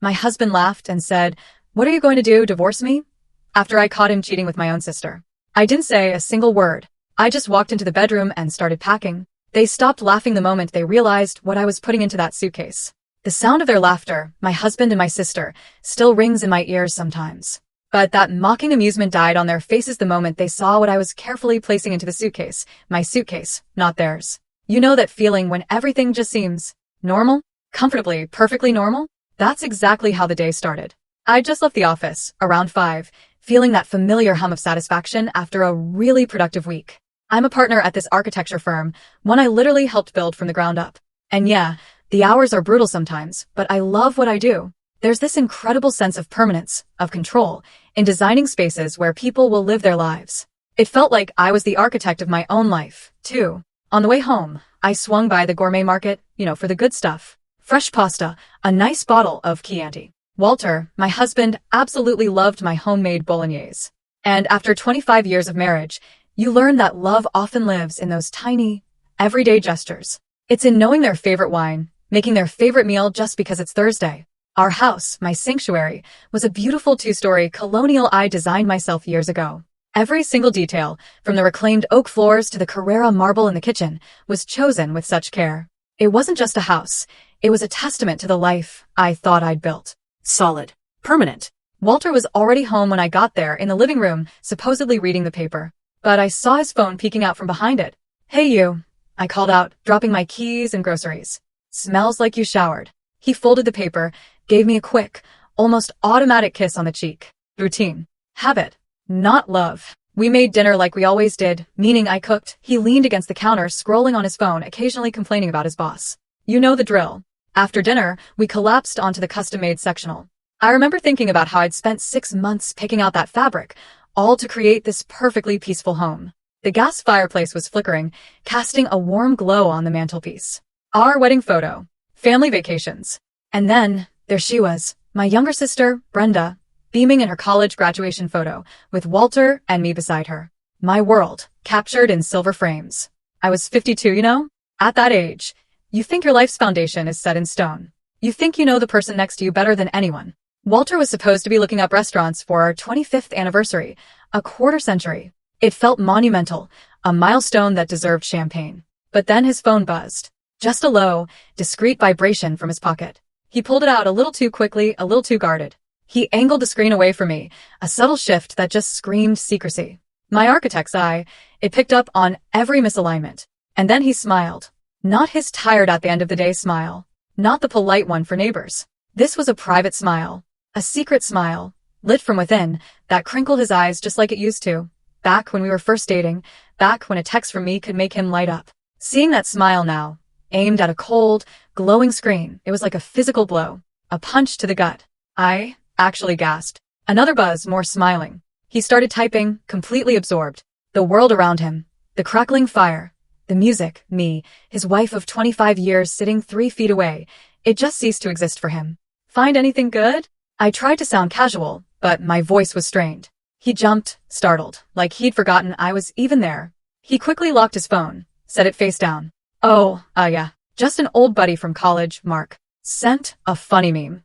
My husband laughed and said, "What are you going to do, divorce me?" After I caught him cheating with my own sister. I didn't say a single word. I just walked into the bedroom and started packing. They stopped laughing the moment they realized what I was putting into that suitcase. The sound of their laughter, my husband and my sister, still rings in my ears sometimes. But that mocking amusement died on their faces the moment they saw what I was carefully placing into the suitcase. My suitcase, not theirs. You know that feeling when everything just seems normal? Comfortably, perfectly normal? That's exactly how the day started. I just left the office, around 5, feeling that familiar hum of satisfaction after a really productive week. I'm a partner at this architecture firm, one I literally helped build from the ground up. And yeah, the hours are brutal sometimes, but I love what I do. There's this incredible sense of permanence, of control, in designing spaces where people will live their lives. It felt like I was the architect of my own life, too. On the way home, I swung by the gourmet market, for the good stuff. Fresh pasta, a nice bottle of Chianti. Walter, my husband, absolutely loved my homemade bolognese. And after 25 years of marriage, you learn that love often lives in those tiny, everyday gestures. It's in knowing their favorite wine, making their favorite meal just because it's Thursday. Our house, my sanctuary, was a beautiful 2-story colonial I designed myself years ago. Every single detail, from the reclaimed oak floors to the Carrara marble in the kitchen, was chosen with such care. It wasn't just a house. It was a testament to the life I thought I'd built. Solid. Permanent. Walter was already home when I got there, in the living room, supposedly reading the paper. But I saw his phone peeking out from behind it. "Hey you," I called out, dropping my keys and groceries. "Smells like you showered." He folded the paper, gave me a quick, almost automatic kiss on the cheek. Routine. Habit. Not love. We made dinner like we always did, meaning I cooked. He leaned against the counter, scrolling on his phone, occasionally complaining about his boss. You know the drill. After dinner, we collapsed onto the custom-made sectional. I remember thinking about how I'd spent 6 months picking out that fabric, all to create this perfectly peaceful home. The gas fireplace was flickering, casting a warm glow on the mantelpiece. Our wedding photo. Family vacations. And then, there she was, my younger sister, Brenda, beaming in her college graduation photo, with Walter and me beside her. My world, captured in silver frames. I was 52, At that age, you think your life's foundation is set in stone. You think you know the person next to you better than anyone. Walter was supposed to be looking up restaurants for our 25th anniversary, a quarter century. It felt monumental, a milestone that deserved champagne. But then his phone buzzed. Just a low, discreet vibration from his pocket. He pulled it out a little too quickly, a little too guarded. He angled the screen away from me, a subtle shift that just screamed secrecy. My architect's eye, it picked up on every misalignment. And then he smiled. Not his tired at the end of the day smile. Not the polite one for neighbors. This was a private smile. A secret smile, lit from within, that crinkled his eyes just like it used to. Back when we were first dating, back when a text from me could make him light up. Seeing that smile now, aimed at a cold, glowing screen, it was like a physical blow. A punch to the gut. I actually gasped. Another buzz, more smiling. He started typing, completely absorbed. The world around him. The crackling fire. The music, me, his wife of 25 years sitting 3 feet away. It just ceased to exist for him. Find anything good? I tried to sound casual, but my voice was strained. He jumped, startled, like he'd forgotten I was even there. He quickly locked his phone, set it face down. Oh, yeah. Just an old buddy from college, Mark. Sent a funny meme.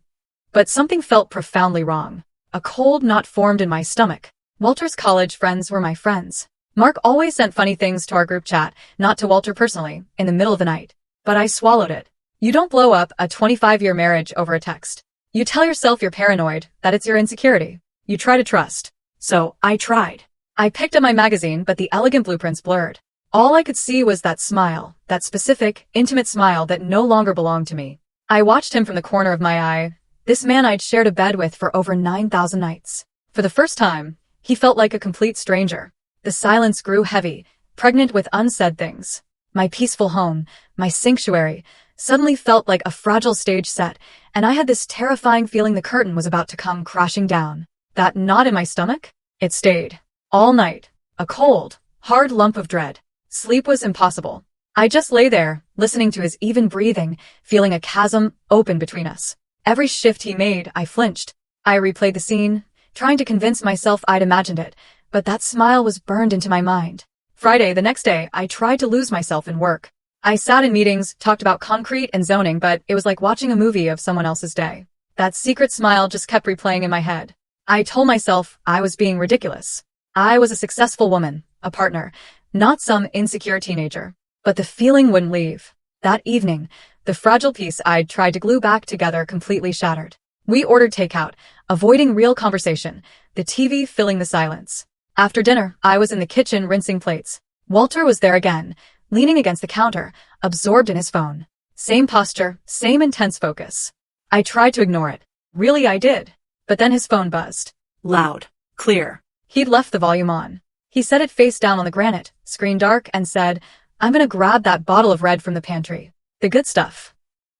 But something felt profoundly wrong. A cold knot formed in my stomach. Walter's college friends were my friends. Mark always sent funny things to our group chat, not to Walter personally, in the middle of the night. But I swallowed it. You don't blow up a 25-year marriage over a text. You tell yourself you're paranoid, that it's your insecurity. You try to trust. So, I tried. I picked up my magazine, but the elegant blueprints blurred. All I could see was that smile, that specific, intimate smile that no longer belonged to me. I watched him from the corner of my eye, this man I'd shared a bed with for over 9,000 nights. For the first time, he felt like a complete stranger. The silence grew heavy, pregnant with unsaid things. My peaceful home, my sanctuary, suddenly felt like a fragile stage set, and I had this terrifying feeling the curtain was about to come crashing down. That knot in my stomach? It stayed. All night. A cold, hard lump of dread. Sleep was impossible. I just lay there, listening to his even breathing, feeling a chasm open between us. Every shift he made, I flinched. I replayed the scene, trying to convince myself I'd imagined it, but that smile was burned into my mind. Friday, the next day, I tried to lose myself in work. I sat in meetings, talked about concrete and zoning, but it was like watching a movie of someone else's day. That secret smile just kept replaying in my head. I told myself I was being ridiculous. I was a successful woman, a partner, not some insecure teenager. But the feeling wouldn't leave. That evening, the fragile piece I'd tried to glue back together completely shattered. We ordered takeout, avoiding real conversation, the TV filling the silence. After dinner, I was in the kitchen rinsing plates. Walter was there again, leaning against the counter, absorbed in his phone. Same posture, same intense focus. I tried to ignore it. Really, I did. But then his phone buzzed. Loud. Clear. He'd left the volume on. He set it face down on the granite, screen dark, and said, "I'm gonna grab that bottle of red from the pantry. The good stuff."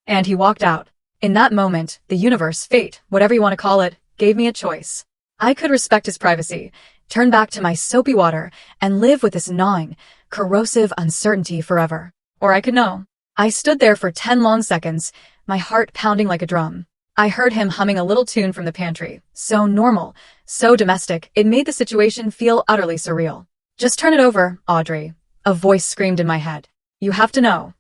And he walked out. In that moment, the universe, fate, whatever you want to call it, gave me a choice. I could respect his privacy, turn back to my soapy water, and live with this gnawing, corrosive uncertainty forever. Or I could know. I stood there for 10 long seconds, my heart pounding like a drum. I heard him humming a little tune from the pantry. So normal, so domestic, it made the situation feel utterly surreal. "Just turn it over, Audrey," a voice screamed in my head. "You have to know."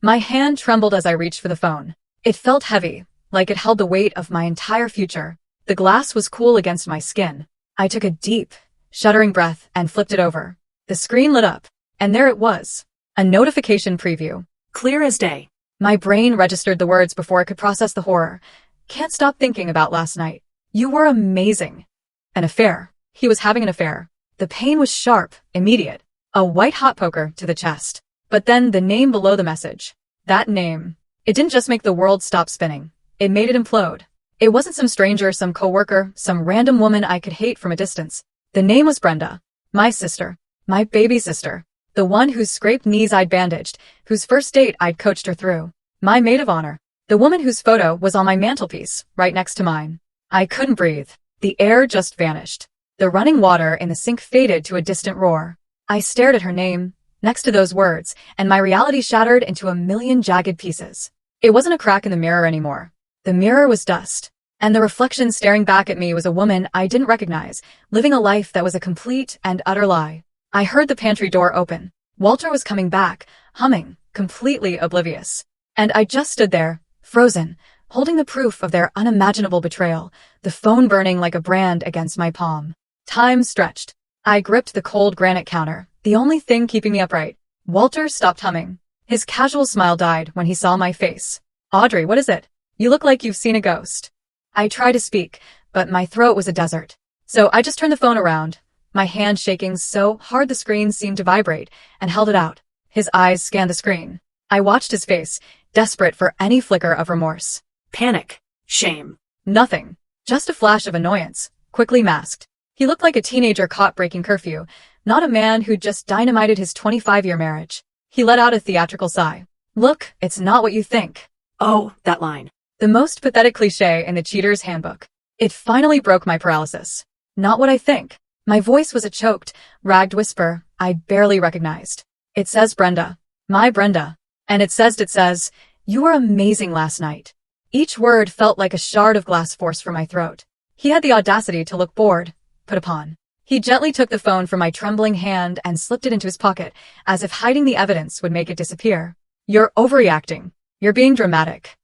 My hand trembled as I reached for the phone. It felt heavy, like it held the weight of my entire future. The glass was cool against my skin. I took a deep, shuddering breath and flipped it over. The screen lit up, and there it was. A notification preview. Clear as day. My brain registered the words before it could process the horror. "Can't stop thinking about last night. You were amazing." An affair. He was having an affair. The pain was sharp, immediate. A white-hot poker to the chest. But then the name below the message. That name. It didn't just make the world stop spinning. It made it implode. It wasn't some stranger, some coworker, some random woman I could hate from a distance. The name was Brenda. My sister. My baby sister. The one whose scraped knees I'd bandaged, whose first date I'd coached her through. My maid of honor. The woman whose photo was on my mantelpiece, right next to mine. I couldn't breathe. The air just vanished. The running water in the sink faded to a distant roar. I stared at her name, next to those words, and my reality shattered into a million jagged pieces. It wasn't a crack in the mirror anymore. The mirror was dust. And the reflection staring back at me was a woman I didn't recognize, living a life that was a complete and utter lie. I heard the pantry door open. Walter was coming back, humming, completely oblivious. And I just stood there, frozen, holding the proof of their unimaginable betrayal, the phone burning like a brand against my palm. Time stretched. I gripped the cold granite counter, the only thing keeping me upright. Walter stopped humming. His casual smile died when he saw my face. "Audrey, what is it? You look like you've seen a ghost." I tried to speak, but my throat was a desert. So I just turned the phone around, my hand shaking so hard the screen seemed to vibrate, and held it out. His eyes scanned the screen. I watched his face, desperate for any flicker of remorse. Panic. Shame. Nothing. Just a flash of annoyance, quickly masked. He looked like a teenager caught breaking curfew, not a man who'd just dynamited his 25-year marriage. He let out a theatrical sigh. "Look, it's not what you think." Oh, that line. The most pathetic cliché in the cheater's handbook. It finally broke my paralysis. "Not what I think." My voice was a choked, ragged whisper I barely recognized. "It says Brenda. My Brenda. And it says, you were amazing last night." Each word felt like a shard of glass forced from my throat. He had the audacity to look bored, put upon. He gently took the phone from my trembling hand and slipped it into his pocket, as if hiding the evidence would make it disappear. "You're overreacting. You're being dramatic."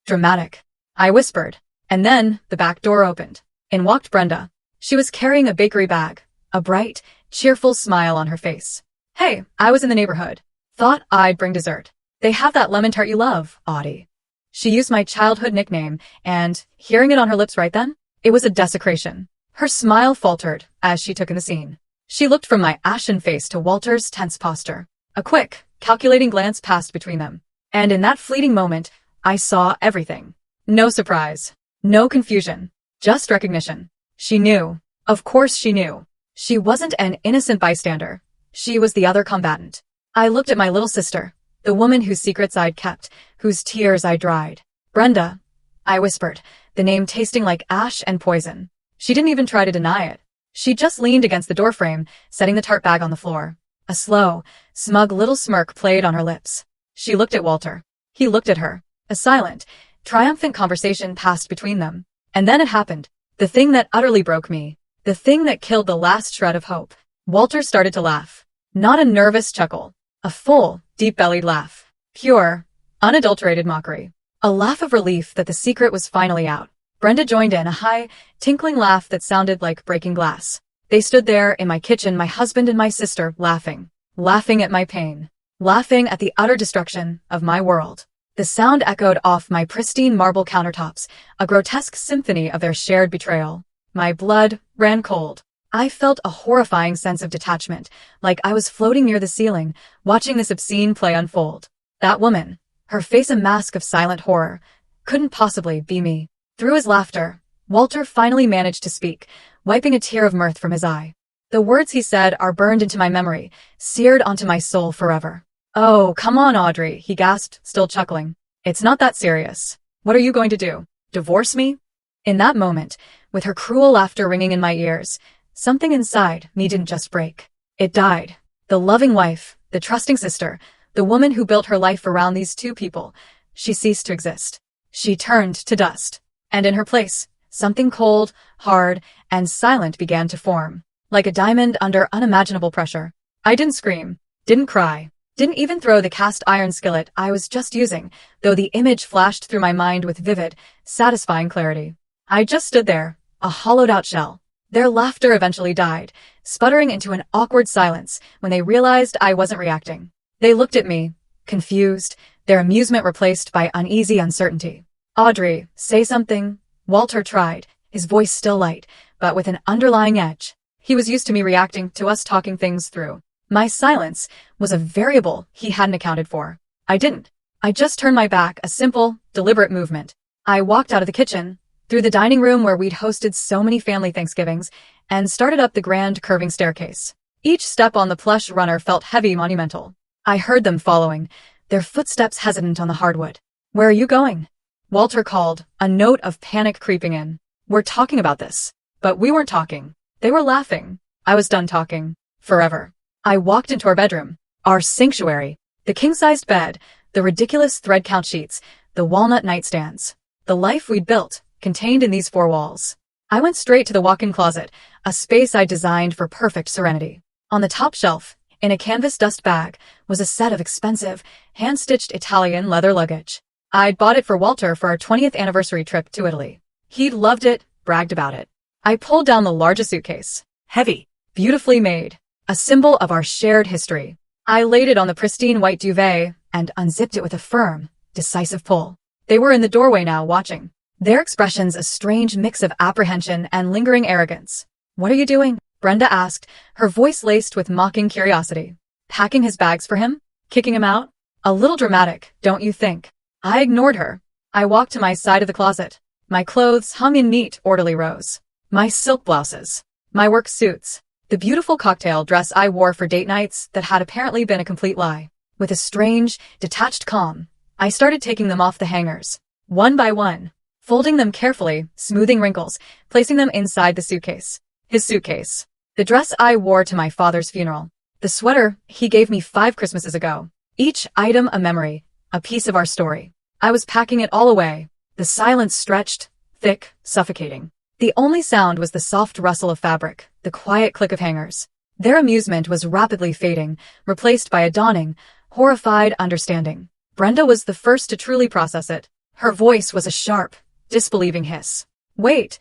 Dramatic, I whispered. And then the back door opened. In walked Brenda. She was carrying a bakery bag, a bright, cheerful smile on her face. "Hey, I was in the neighborhood. Thought I'd bring dessert. They have that lemon tart you love, Audie." She used my childhood nickname, and, hearing it on her lips right then, it was a desecration. Her smile faltered as she took in the scene. She looked from my ashen face to Walter's tense posture. A quick, calculating glance passed between them. And in that fleeting moment, I saw everything. No surprise. No confusion. Just recognition. She knew. Of course she knew. She wasn't an innocent bystander. She was the other combatant. I looked at my little sister, the woman whose secrets I'd kept, whose tears I dried. "Brenda," I whispered, the name tasting like ash and poison. She didn't even try to deny it. She just leaned against the doorframe, setting the tart bag on the floor. A slow, smug little smirk played on her lips. She looked at Walter. He looked at her. A silent, triumphant conversation passed between them. And then it happened. The thing that utterly broke me. The thing that killed the last shred of hope. Walter started to laugh. Not a nervous chuckle. A full, deep-bellied laugh. Pure, unadulterated mockery. A laugh of relief that the secret was finally out. Brenda joined in, a high, tinkling laugh that sounded like breaking glass. They stood there in my kitchen, my husband and my sister, laughing. Laughing at my pain. Laughing at the utter destruction of my world. The sound echoed off my pristine marble countertops, a grotesque symphony of their shared betrayal. My blood ran cold. I felt a horrifying sense of detachment, like I was floating near the ceiling, watching this obscene play unfold. That woman, her face a mask of silent horror, couldn't possibly be me. Through his laughter, Walter finally managed to speak, wiping a tear of mirth from his eye. The words he said are burned into my memory, seared onto my soul forever. "Oh, come on, Audrey," he gasped, still chuckling. "It's not that serious. What are you going to do? Divorce me?" In that moment, with her cruel laughter ringing in my ears, something inside me didn't just break. It died. The loving wife, the trusting sister, the woman who built her life around these two people, she ceased to exist. She turned to dust. And in her place, something cold, hard, and silent began to form, like a diamond under unimaginable pressure. I didn't scream, didn't cry, didn't even throw the cast iron skillet I was just using, though the image flashed through my mind with vivid, satisfying clarity. I just stood there, a hollowed-out shell. Their laughter eventually died, sputtering into an awkward silence when they realized I wasn't reacting. They looked at me, confused, their amusement replaced by uneasy uncertainty. "Audrey, say something," Walter tried, his voice still light, but with an underlying edge. He was used to me reacting to us talking things through. My silence was a variable he hadn't accounted for. I didn't. I just turned my back, a simple, deliberate movement. I walked out of the kitchen, through the dining room where we'd hosted so many family Thanksgivings, and started up the grand curving staircase. Each step on the plush runner felt heavy, monumental. I heard them following, their footsteps hesitant on the hardwood. "Where are you going?" Walter called, a note of panic creeping in. "We're talking about this." But we weren't talking. They were laughing. I was done talking. Forever. I walked into our bedroom. Our sanctuary. The king-sized bed, the ridiculous thread-count sheets, the walnut nightstands. The life we'd built, contained in these four walls. I went straight to the walk-in closet, a space I designed for perfect serenity. On the top shelf, in a canvas dust bag, was a set of expensive, hand-stitched Italian leather luggage. I'd bought it for Walter for our 20th anniversary trip to Italy. He'd loved it, bragged about it. I pulled down the largest suitcase. Heavy, beautifully made, a symbol of our shared history. I laid it on the pristine white duvet and unzipped it with a firm, decisive pull. They were in the doorway now, watching. Their expressions a strange mix of apprehension and lingering arrogance. "What are you doing?" Brenda asked, her voice laced with mocking curiosity. "Packing his bags for him? Kicking him out? A little dramatic, don't you think?" I ignored her. I walked to my side of the closet. My clothes hung in neat, orderly rows. My silk blouses. My work suits. The beautiful cocktail dress I wore for date nights that had apparently been a complete lie. With a strange, detached calm, I started taking them off the hangers. One by one. Folding them carefully, smoothing wrinkles, placing them inside the suitcase. His suitcase. The dress I wore to my father's funeral. The sweater he gave me 5 Christmases ago. Each item a memory, a piece of our story. I was packing it all away. The silence stretched, thick, suffocating. The only sound was the soft rustle of fabric, the quiet click of hangers. Their amusement was rapidly fading, replaced by a dawning, horrified understanding. Brenda was the first to truly process it. Her voice was a sharp, disbelieving hiss. "Wait,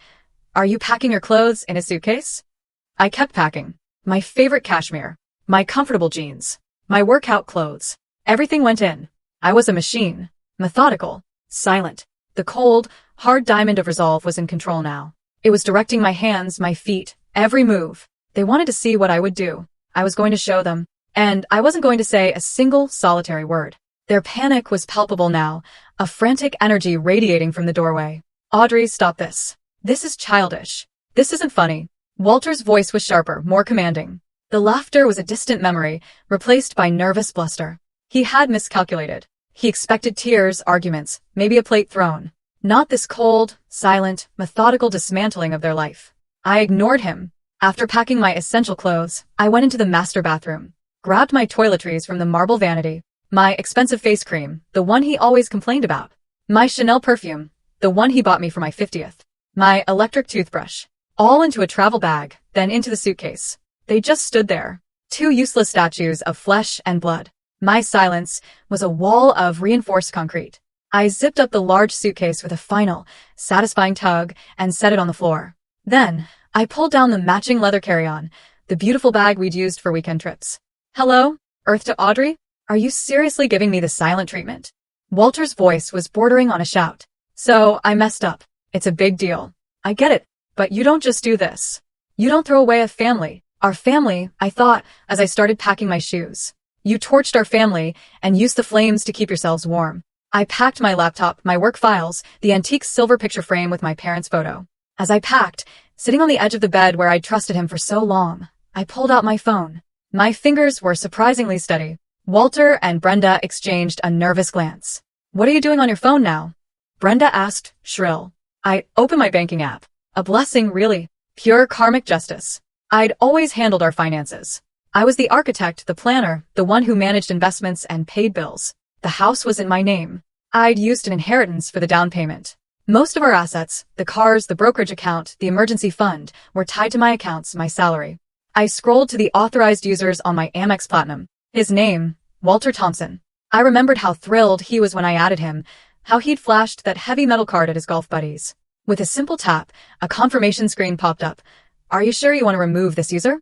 are you packing your clothes in a suitcase?" I kept packing. My favorite cashmere, my comfortable jeans, my workout clothes. Everything went in. I was a machine, methodical, silent. The cold, hard diamond of resolve was in control now. It was directing my hands, my feet, every move. They wanted to see what I would do. I was going to show them. And I wasn't going to say a single solitary word. Their panic was palpable now, a frantic energy radiating from the doorway. "Audrey, stop this. This is childish. This isn't funny." Walter's voice was sharper, more commanding. The laughter was a distant memory, replaced by nervous bluster. He had miscalculated. He expected tears, arguments, maybe a plate thrown. Not this cold, silent, methodical dismantling of their life. I ignored him. After packing my essential clothes, I went into the master bathroom, grabbed my toiletries from the marble vanity, my expensive face cream, the one he always complained about, my Chanel perfume, the one he bought me for my 50th, my electric toothbrush, all into a travel bag, then into the suitcase. They just stood there, 2 useless statues of flesh and blood. My silence was a wall of reinforced concrete. I zipped up the large suitcase with a final, satisfying tug and set it on the floor. Then, I pulled down the matching leather carry-on, the beautiful bag we'd used for weekend trips. Hello, Earth to Audrey? Are you seriously giving me the silent treatment? Walter's voice was bordering on a shout. So, I messed up. It's a big deal. I get it, but you don't just do this. You don't throw away a family. Our family, I thought, as I started packing my shoes. You torched our family and used the flames to keep yourselves warm. I packed my laptop, my work files, the antique silver picture frame with my parents' photo. As I packed, sitting on the edge of the bed where I'd trusted him for so long, I pulled out my phone. My fingers were surprisingly steady. Walter and Brenda exchanged a nervous glance. What are you doing on your phone now? Brenda asked, shrill. I opened my banking app. A blessing, really. Pure karmic justice. I'd always handled our finances. I was the architect, the planner, the one who managed investments and paid bills. The house was in my name. I'd used an inheritance for the down payment. Most of our assets, the cars, the brokerage account, the emergency fund, were tied to my accounts, my salary. I scrolled to the authorized users on my Amex Platinum. His name, Walter Thompson. I remembered how thrilled he was when I added him, how he'd flashed that heavy metal card at his golf buddies. With a simple tap, a confirmation screen popped up. Are you sure you want to remove this user?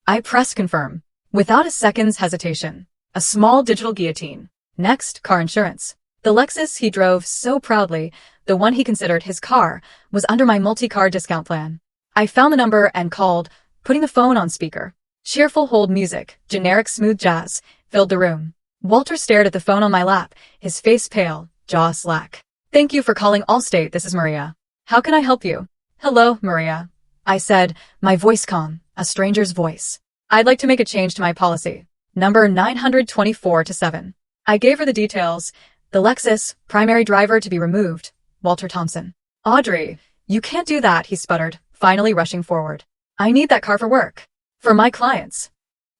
I pressed confirm. Without a second's hesitation. A small digital guillotine. Next, car insurance. The Lexus he drove so proudly, the one he considered his car, was under my multi-car discount plan. I found the number and called, putting the phone on speaker. Cheerful hold music, generic smooth jazz, filled the room. Walter stared at the phone on my lap, his face pale, jaw slack. Thank you for calling Allstate, this is Maria. How can I help you? Hello, Maria. I said, my voice calm, a stranger's voice. I'd like to make a change to my policy. Number 924-7. I gave her the details. The Lexus, primary driver to be removed. Walter Thompson. Audrey, you can't do that, he sputtered, finally rushing forward. I need that car for work. For my clients.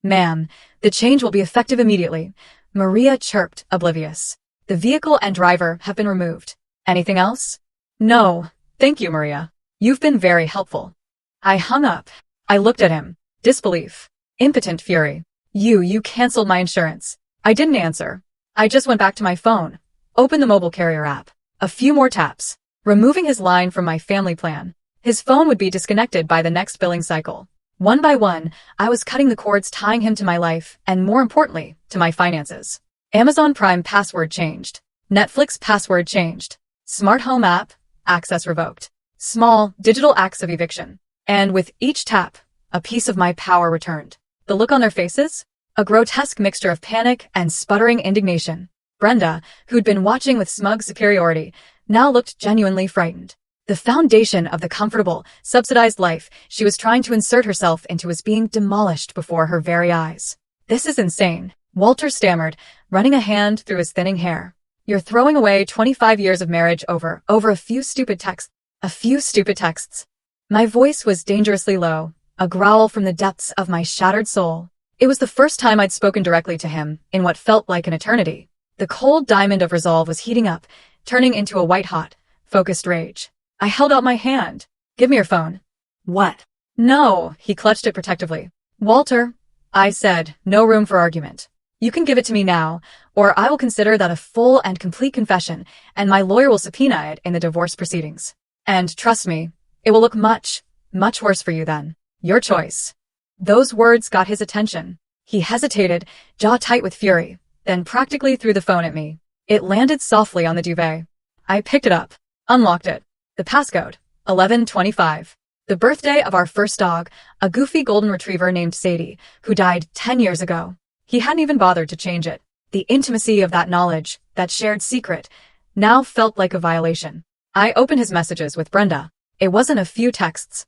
Ma'am, the change will be effective immediately. Maria chirped, oblivious. The vehicle and driver have been removed. Anything else? No, thank you, Maria. You've been very helpful. I hung up. I looked at him. Disbelief. Impotent fury. You canceled my insurance. I didn't answer. I just went back to my phone. Opened the mobile carrier app. A few more taps. Removing his line from my family plan. His phone would be disconnected by the next billing cycle. One by one, I was cutting the cords tying him to my life, and more importantly, to my finances. Amazon Prime password changed. Netflix password changed. Smart home app, access revoked. Small, digital acts of eviction. And with each tap, a piece of my power returned. The look on their faces? A grotesque mixture of panic and sputtering indignation. Brenda, who'd been watching with smug superiority, now looked genuinely frightened. The foundation of the comfortable, subsidized life she was trying to insert herself into was being demolished before her very eyes. This is insane, Walter stammered, running a hand through his thinning hair. You're throwing away 25 years of marriage over a few stupid texts. A few stupid texts. My voice was dangerously low, a growl from the depths of my shattered soul. It was the first time I'd spoken directly to him in what felt like an eternity. The cold diamond of resolve was heating up, turning into a white-hot, focused rage. I held out my hand. Give me your phone. What? No, he clutched it protectively. Walter, I said, no room for argument. You can give it to me now, or I will consider that a full and complete confession, and my lawyer will subpoena it in the divorce proceedings. And trust me, it will look much, much worse for you then. Your choice. Those words got his attention. He hesitated, jaw tight with fury, then practically threw the phone at me. It landed softly on the duvet. I picked it up, unlocked it. The passcode, 1125. The birthday of our first dog, a goofy golden retriever named Sadie, who died 10 years ago. He hadn't even bothered to change it. The intimacy of that knowledge, that shared secret, now felt like a violation. I opened his messages with Brenda. It wasn't a few texts.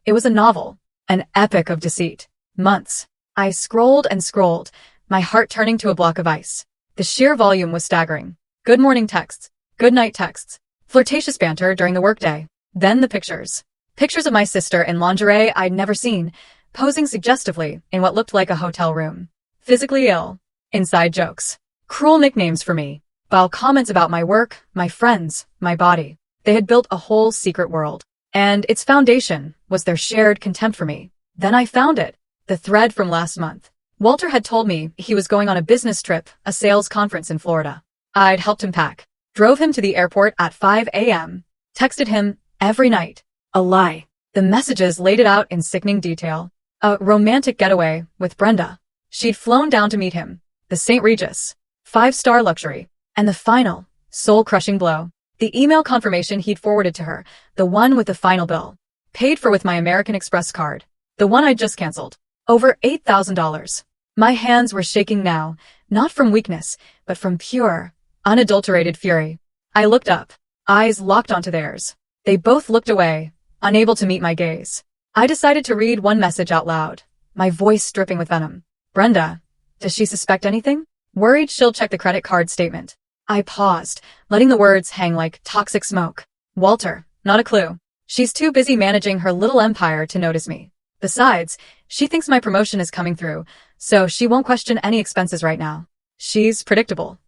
It was a novel, an epic of deceit. Months. I scrolled and scrolled, my heart turning to a block of ice. The sheer volume was staggering. Good morning texts, good night texts, flirtatious banter during the workday. Then the pictures. Pictures of my sister in lingerie I'd never seen, posing suggestively in what looked like a hotel room. Physically ill. Inside jokes. Cruel nicknames for me. While comments about my work, my friends, my body. They had built a whole secret world. And its foundation was their shared contempt for me. Then I found it. The thread from last month. Walter had told me he was going on a business trip, a sales conference in Florida. I'd helped him pack. Drove him to the airport at 5 a.m. Texted him every night. A lie. The messages laid it out in sickening detail. A romantic getaway with Brenda. She'd flown down to meet him. The St. Regis. 5-star luxury. And the final, soul-crushing blow. The email confirmation he'd forwarded to her. The one with the final bill. Paid for with my American Express card. The one I'd just canceled. Over $8,000. My hands were shaking now, not from weakness, but from pure, unadulterated fury. I looked up. Eyes locked onto theirs. They both looked away, unable to meet my gaze. I decided to read one message out loud, my voice dripping with venom. Brenda, does she suspect anything? Worried she'll check the credit card statement. I paused, letting the words hang like toxic smoke. Walter, not a clue. She's too busy managing her little empire to notice me. Besides, she thinks my promotion is coming through, so she won't question any expenses right now. She's predictable.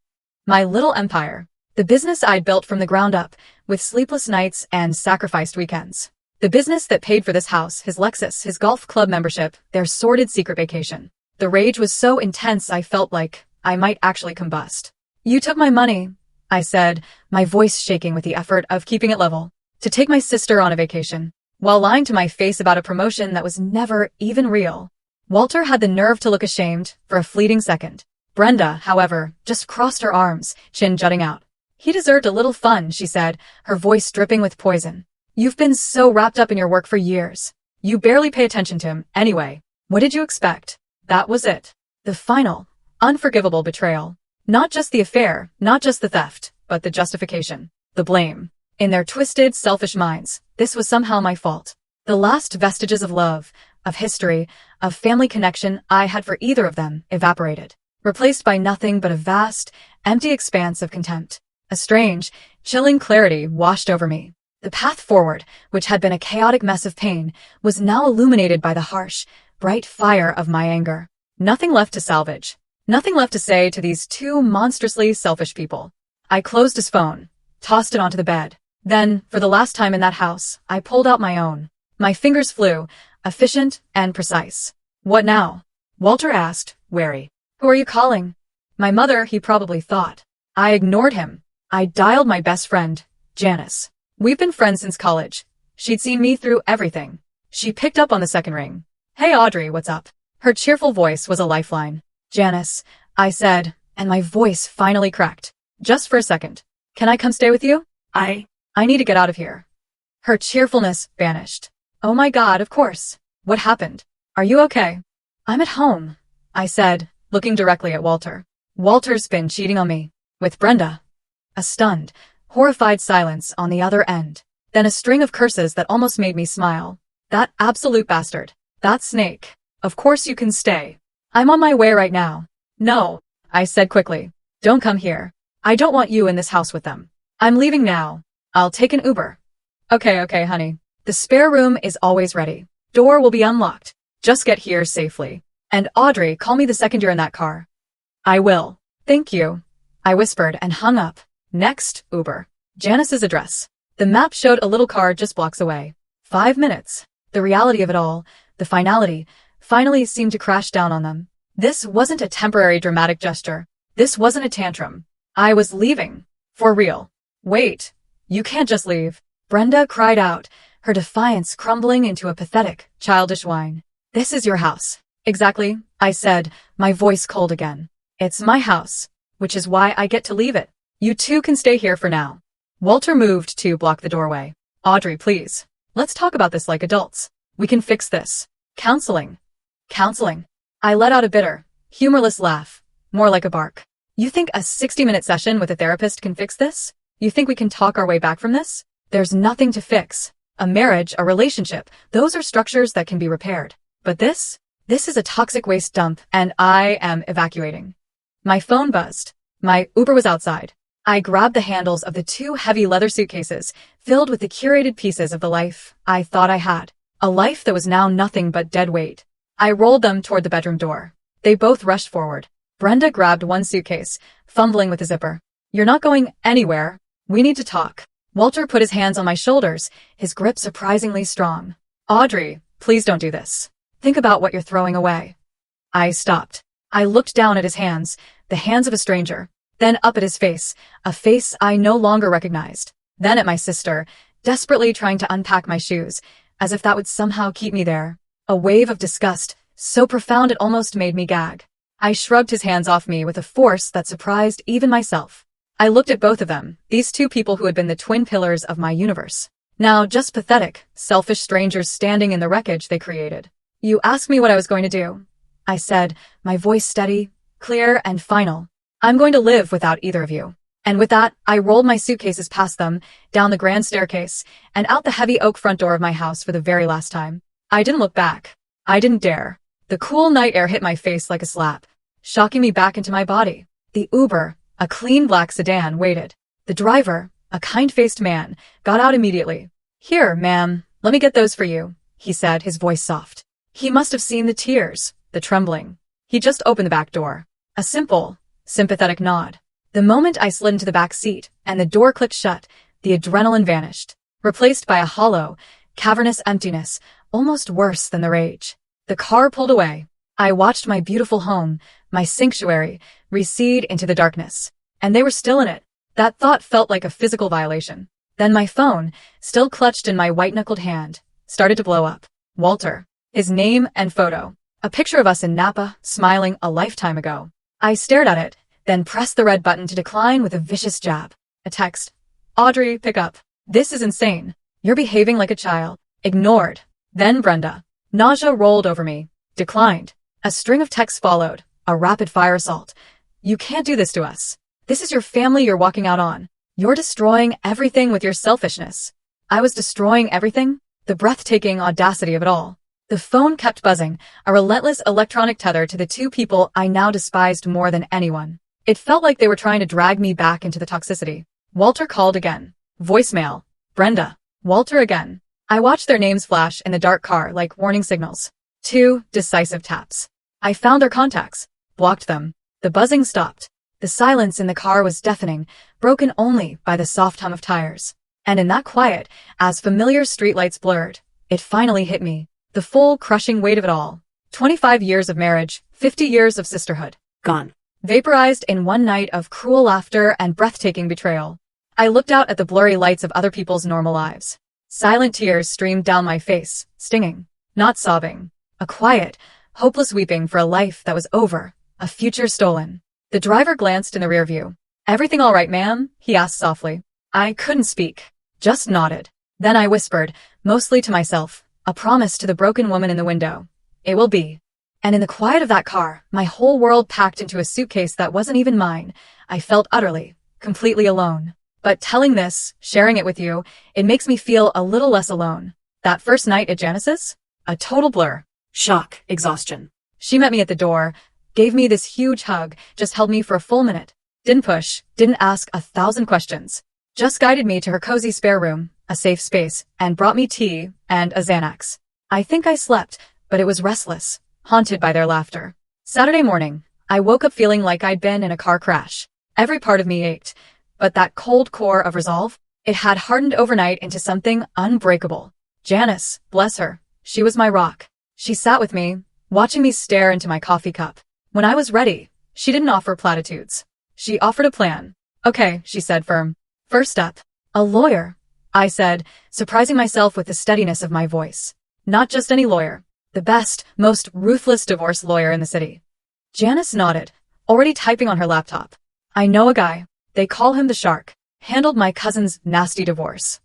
My little empire. The business I'd built from the ground up, with sleepless nights and sacrificed weekends. The business that paid for this house, his Lexus, his golf club membership, their sordid secret vacation. The rage was so intense I felt like I might actually combust. You took my money, I said, my voice shaking with the effort of keeping it level, to take my sister on a vacation, while lying to my face about a promotion that was never even real. Walter had the nerve to look ashamed for a fleeting second. Brenda, however, just crossed her arms, chin jutting out. He deserved a little fun, she said, her voice dripping with poison. You've been so wrapped up in your work for years. You barely pay attention to him, anyway. What did you expect? That was it. The final, unforgivable betrayal. Not just the affair, not just the theft, but the justification, the blame. In their twisted, selfish minds, this was somehow my fault. The last vestiges of love, of history, of family connection I had for either of them evaporated, replaced by nothing but a vast, empty expanse of contempt. A strange, chilling clarity washed over me. The path forward, which had been a chaotic mess of pain, was now illuminated by the harsh, bright fire of my anger. Nothing left to salvage. Nothing left to say to these two monstrously selfish people. I closed his phone, tossed it onto the bed. Then, for the last time in that house, I pulled out my own. My fingers flew, efficient and precise. What now? Walter asked, wary. Who are you calling? My mother, he probably thought. I ignored him. I dialed my best friend, Janice. We've been friends since college. She'd seen me through everything. She picked up on the second ring. Hey Audrey, what's up? Her cheerful voice was a lifeline. Janice, I said, and my voice finally cracked. Just for a second. Can I come stay with you? I need to get out of here. Her cheerfulness vanished. Oh my God, of course. What happened? Are you okay? I'm at home, I said, looking directly at Walter. Walter's been cheating on me. With Brenda. A stunned, horrified silence on the other end. Then a string of curses that almost made me smile. That absolute bastard. That snake. Of course you can stay. I'm on my way right now. No, I said quickly. Don't come here. I don't want you in this house with them. I'm leaving now. I'll take an Uber. Okay, honey. The spare room is always ready. Door will be unlocked. Just get here safely. And Audrey, call me the second you're in that car. I will. Thank you. I whispered and hung up. Next, Uber. Janice's address. The map showed a little car just blocks away. 5 minutes. The reality of it all, the finality, finally seemed to crash down on them. This wasn't a temporary dramatic gesture. This wasn't a tantrum. I was leaving. For real. Wait. You can't just leave. Brenda cried out, her defiance crumbling into a pathetic, childish whine. This is your house. Exactly, I said, my voice cold again. It's my house, which is why I get to leave it. You two can stay here for now. Walter moved to block the doorway. Audrey, please. Let's talk about this like adults. We can fix this. Counseling. Counseling. I let out a bitter, humorless laugh, more like a bark. You think a 60-minute session with a therapist can fix this? You think we can talk our way back from this? There's nothing to fix. A marriage, a relationship, those are structures that can be repaired. But this is a toxic waste dump, and I am evacuating. My phone buzzed. My Uber was outside. I grabbed the handles of the 2 heavy leather suitcases, filled with the curated pieces of the life I thought I had. A life that was now nothing but dead weight. I rolled them toward the bedroom door. They both rushed forward. Brenda grabbed one suitcase, fumbling with the zipper. You're not going anywhere. We need to talk. Walter put his hands on my shoulders, his grip surprisingly strong. Audrey, please don't do this. Think about what you're throwing away. I stopped. I looked down at his hands, the hands of a stranger. then up at his face, a face I no longer recognized, then at my sister, desperately trying to unpack my shoes, as if that would somehow keep me there. A wave of disgust, so profound it almost made me gag. I shrugged his hands off me with a force that surprised even myself. I looked at both of them, these two people who had been the twin pillars of my universe. Now just pathetic, selfish strangers standing in the wreckage they created. You asked me what I was going to do, I said, my voice steady, clear, and final. I'm going to live without either of you. And with that, I rolled my suitcases past them, down the grand staircase, and out the heavy oak front door of my house for the very last time. I didn't look back. I didn't dare. The cool night air hit my face like a slap, shocking me back into my body. The Uber, a clean black sedan, waited. The driver, a kind-faced man, got out immediately. Here, ma'am, let me get those for you, he said, his voice soft. He must have seen the tears, the trembling. He just opened the back door. A simple, sympathetic nod. The moment I slid into the back seat and the door clicked shut, the adrenaline vanished, replaced by a hollow, cavernous emptiness, almost worse than the rage. The car pulled away. I watched my beautiful home, my sanctuary, recede into the darkness. And they were still in it. That thought felt like a physical violation. Then my phone, still clutched in my white-knuckled hand, started to blow up. Walter. His name and photo. A picture of us in Napa, smiling a lifetime ago. I stared at it, then pressed the red button to decline with a vicious jab. A text. Audrey, pick up. This is insane. You're behaving like a child. Ignored. Then Brenda. Nausea rolled over me. Declined. A string of texts followed. A rapid-fire assault. You can't do this to us. This is your family you're walking out on. You're destroying everything with your selfishness. I was destroying everything? The breathtaking audacity of it all. The phone kept buzzing, a relentless electronic tether to the two people I now despised more than anyone. It felt like they were trying to drag me back into the toxicity. Walter called again. Voicemail. Brenda. Walter again. I watched their names flash in the dark car like warning signals. 2 decisive taps. I found their contacts. Blocked them. The buzzing stopped. The silence in the car was deafening, broken only by the soft hum of tires. And in that quiet, as familiar streetlights blurred, it finally hit me. The full, crushing weight of it all. 25 years of marriage, 50 years of sisterhood. Gone. Vaporized in one night of cruel laughter and breathtaking betrayal. I looked out at the blurry lights of other people's normal lives. Silent tears streamed down my face, stinging. Not sobbing. A quiet, hopeless weeping for a life that was over, a future stolen. The driver glanced in the rear view. Everything all right, ma'am? He asked softly. I couldn't speak. Just nodded. Then I whispered, mostly to myself, a promise to the broken woman in the window. It will be. And in the quiet of that car, my whole world packed into a suitcase that wasn't even mine, I felt utterly, completely alone. But telling this, sharing it with you, it makes me feel a little less alone. That first night at Janice's? A total blur. Shock, exhaustion. She met me at the door, gave me this huge hug, just held me for a full minute. Didn't push, didn't ask 1,000 questions. Just guided me to her cozy spare room, a safe space, and brought me tea and a Xanax. I think I slept, but it was restless, haunted by their laughter. Saturday morning, I woke up feeling like I'd been in a car crash. Every part of me ached, but that cold core of resolve, it had hardened overnight into something unbreakable. Janice, bless her, she was my rock. She sat with me, watching me stare into my coffee cup. When I was ready, she didn't offer platitudes. She offered a plan. Okay, she said, firm. First up, a lawyer, I said, surprising myself with the steadiness of my voice. Not just any lawyer. The best, most ruthless divorce lawyer in the city. Janice nodded, already typing on her laptop. I know a guy. They call him the Shark. Handled my cousin's nasty divorce.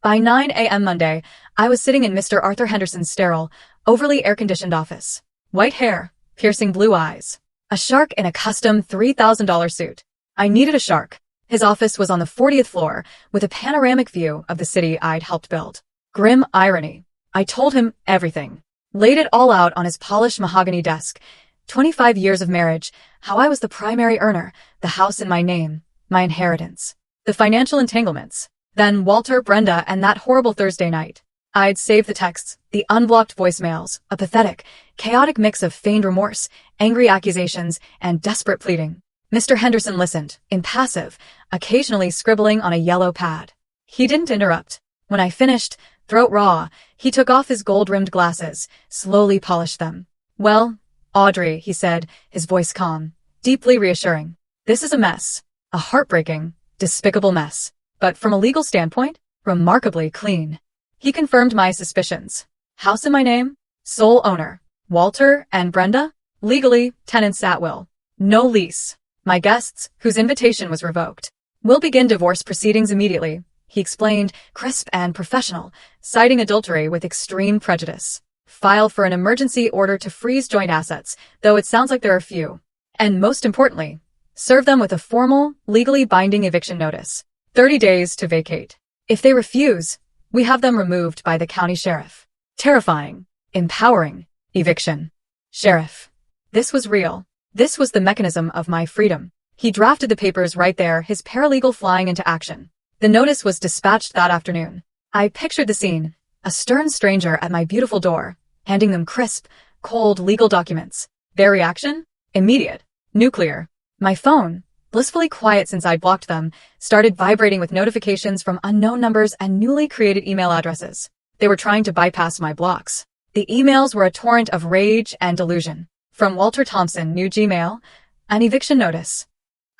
By 9 a.m. Monday, I was sitting in Mr. Arthur Henderson's sterile, overly air-conditioned office. White hair, piercing blue eyes. A shark in a custom $3,000 suit. I needed a shark. His office was on the 40th floor, with a panoramic view of the city I'd helped build. Grim irony. I told him everything. Laid it all out on his polished mahogany desk. 25 years of marriage, how I was the primary earner, the house in my name, my inheritance, the financial entanglements. Then Walter, Brenda, and that horrible Thursday night. I'd saved the texts, the unblocked voicemails, a pathetic, chaotic mix of feigned remorse, angry accusations, and desperate pleading. Mr. Henderson listened, impassive, occasionally scribbling on a yellow pad. He didn't interrupt. When I finished, throat raw, he took off his gold-rimmed glasses, slowly polished them. Well, Audrey, he said, his voice calm, deeply reassuring. This is a mess. A heartbreaking, despicable mess. But from a legal standpoint, remarkably clean. He confirmed my suspicions. House in my name, sole owner. Walter and Brenda, legally tenants at will. No lease. My guests, whose invitation was revoked, will begin divorce proceedings immediately, he explained, crisp and professional, citing adultery with extreme prejudice. File for an emergency order to freeze joint assets, though it sounds like there are few. And most importantly, serve them with a formal, legally binding eviction notice. 30 days to vacate. If they refuse, we have them removed by the county sheriff. Terrifying. Empowering. Eviction. Sheriff. This was real. This was the mechanism of my freedom. He drafted the papers right there, his paralegal flying into action. The notice was dispatched that afternoon. I pictured the scene. A stern stranger at my beautiful door, handing them crisp, cold legal documents. Their reaction? Immediate. Nuclear. My phone, blissfully quiet since I'd blocked them, started vibrating with notifications from unknown numbers and newly created email addresses. They were trying to bypass my blocks. The emails were a torrent of rage and delusion. From Walter Thompson, new Gmail, an eviction notice.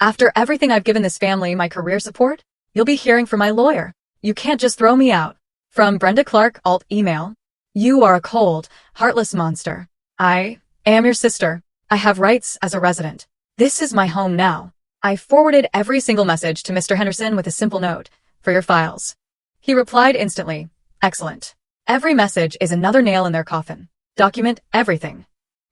After everything I've given this family, my career support, you'll be hearing from my lawyer. You can't just throw me out. From Brenda Clark, alt email. You are a cold, heartless monster. I am your sister. I have rights as a resident. This is my home now. I forwarded every single message to Mr. Henderson with a simple note, for your files. He replied instantly, excellent. Every message is another nail in their coffin. Document everything.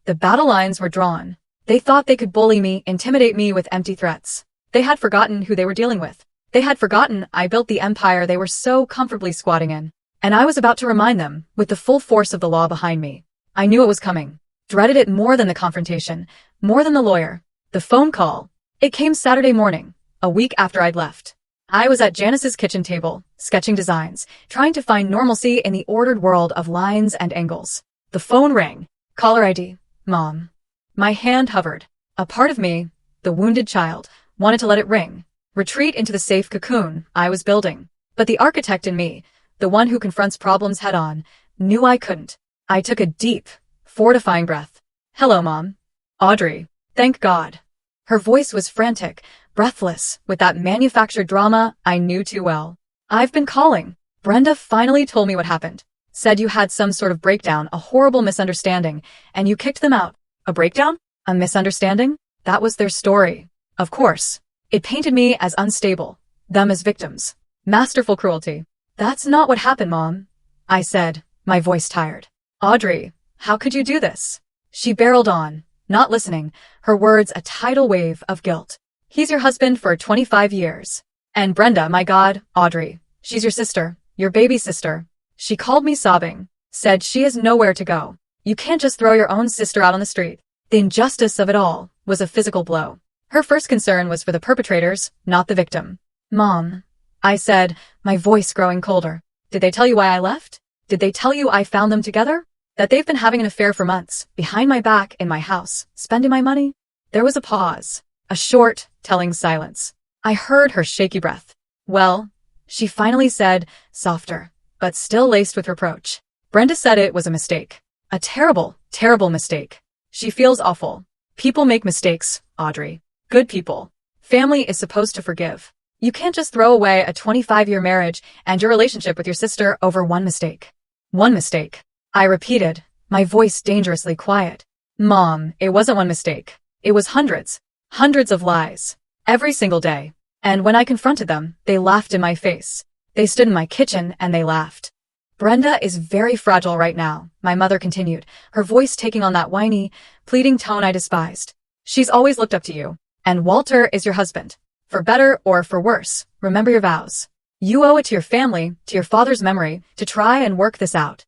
The battle lines were drawn. They thought they could bully me, intimidate me with empty threats. They had forgotten who they were dealing with. They had forgotten I built the empire they were so comfortably squatting in. And I was about to remind them, with the full force of the law behind me. I knew it was coming. Dreaded it more than the confrontation, more than the lawyer. The phone call. It came Saturday morning, a week after I'd left. I was at Janice's kitchen table, sketching designs, trying to find normalcy in the ordered world of lines and angles. The phone rang. Caller ID. Mom. My hand hovered. A part of me, the wounded child, wanted to let it ring. Retreat into the safe cocoon I was building. But the architect in me, the one who confronts problems head-on, knew I couldn't. I took a deep, fortifying breath. Hello, Mom. Audrey. Thank God. Her voice was frantic, breathless, with that manufactured drama I knew too well. I've been calling. Brenda finally told me what happened. Said you had some sort of breakdown, a horrible misunderstanding, and you kicked them out. A breakdown? A misunderstanding? That was their story. Of course. It painted me as unstable. Them as victims. Masterful cruelty. That's not what happened, Mom. I said, my voice tired. Audrey, how could you do this? She barreled on, not listening, her words a tidal wave of guilt. He's your husband for 25 years. And Brenda, my God, Audrey, she's your sister, your baby sister. She called me sobbing, said she has nowhere to go. You can't just throw your own sister out on the street. The injustice of it all was a physical blow. Her first concern was for the perpetrators, not the victim. Mom, I said, my voice growing colder. Did they tell you why I left? Did they tell you I found them together? That they've been having an affair for months, behind my back, in my house, spending my money? There was a pause. A short, telling silence. I heard her shaky breath. Well, she finally said, softer, but still laced with reproach. Brenda said it was a mistake. A terrible, terrible mistake. She feels awful. People make mistakes, Audrey. Good people. Family is supposed to forgive. You can't just throw away a 25-year marriage and your relationship with your sister over one mistake. One mistake. I repeated, my voice dangerously quiet. Mom, it wasn't one mistake. It was hundreds. Hundreds of lies. Every single day. And when I confronted them, they laughed in my face. They stood in my kitchen and they laughed. Brenda is very fragile right now, my mother continued, her voice taking on that whiny, pleading tone I despised. She's always looked up to you. And Walter is your husband. For better or for worse, remember your vows. You owe it to your family, to your father's memory, to try and work this out.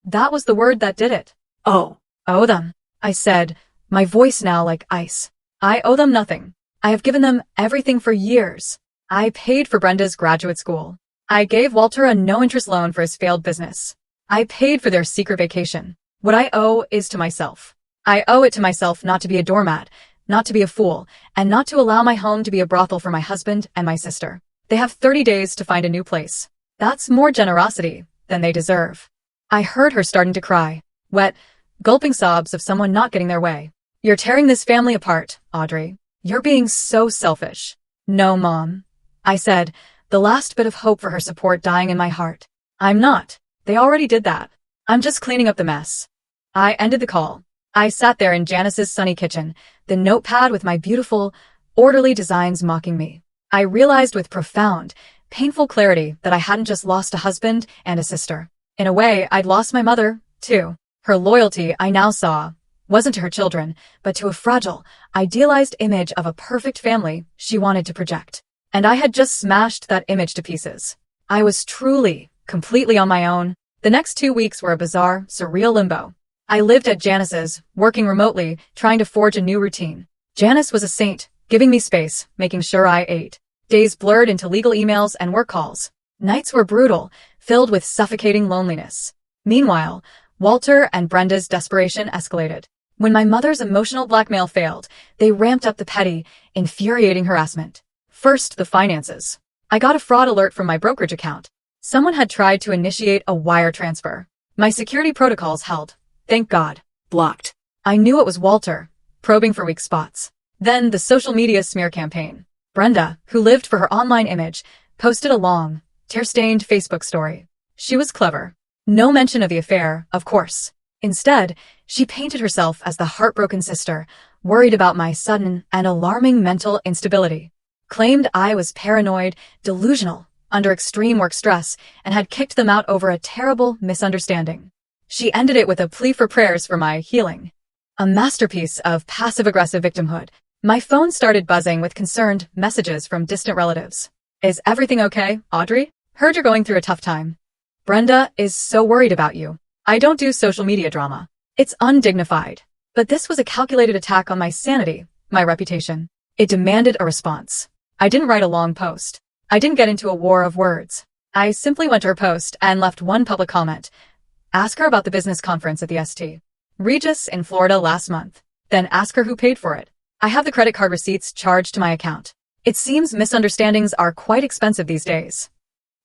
That was the word that did it. Oh, owe them, I said, my voice now like ice. I owe them nothing. I have given them everything for years. I paid for Brenda's graduate school. I gave Walter a no-interest loan for his failed business. I paid for their secret vacation. What I owe is to myself. I owe it to myself not to be a doormat, not to be a fool, and not to allow my home to be a brothel for my husband and my sister. They have 30 days to find a new place. That's more generosity than they deserve. I heard her starting to cry, wet, gulping sobs of someone not getting their way. You're tearing this family apart, Audrey. You're being so selfish. No, Mom, I said, the last bit of hope for her support dying in my heart. I'm not. They already did that. I'm just cleaning up the mess. I ended the call. I sat there in Janice's sunny kitchen, the notepad with my beautiful, orderly designs mocking me. I realized with profound, painful clarity that I hadn't just lost a husband and a sister. In a way, I'd lost my mother, too. Her loyalty, I now saw, wasn't to her children, but to a fragile, idealized image of a perfect family she wanted to project. And I had just smashed that image to pieces. I was truly, completely on my own. The next 2 weeks were a bizarre, surreal limbo. I lived at Janice's, working remotely, trying to forge a new routine. Janice was a saint, giving me space, making sure I ate. Days blurred into legal emails and work calls. Nights were brutal, filled with suffocating loneliness. Meanwhile, Walter and Brenda's desperation escalated. When my mother's emotional blackmail failed, they ramped up the petty, infuriating harassment. First, the finances. I got a fraud alert from my brokerage account. Someone had tried to initiate a wire transfer. My security protocols held. Thank God. Blocked. I knew it was Walter, probing for weak spots. Then the social media smear campaign. Brenda, who lived for her online image, posted a long, tear-stained Facebook story. She was clever. No mention of the affair, of course. Instead, she painted herself as the heartbroken sister, worried about my sudden and alarming mental instability. Claimed I was paranoid, delusional, under extreme work stress, and had kicked them out over a terrible misunderstanding. She ended it with a plea for prayers for my healing. A masterpiece of passive-aggressive victimhood. My phone started buzzing with concerned messages from distant relatives. Is everything okay, Audrey? Heard you're going through a tough time. Brenda is so worried about you. I don't do social media drama. It's undignified. But this was a calculated attack on my sanity, my reputation. It demanded a response. I didn't write a long post. I didn't get into a war of words. I simply went to her post and left one public comment. Ask her about the business conference at the St. Regis in Florida last month. Then ask her who paid for it. I have the credit card receipts charged to my account. It seems misunderstandings are quite expensive these days.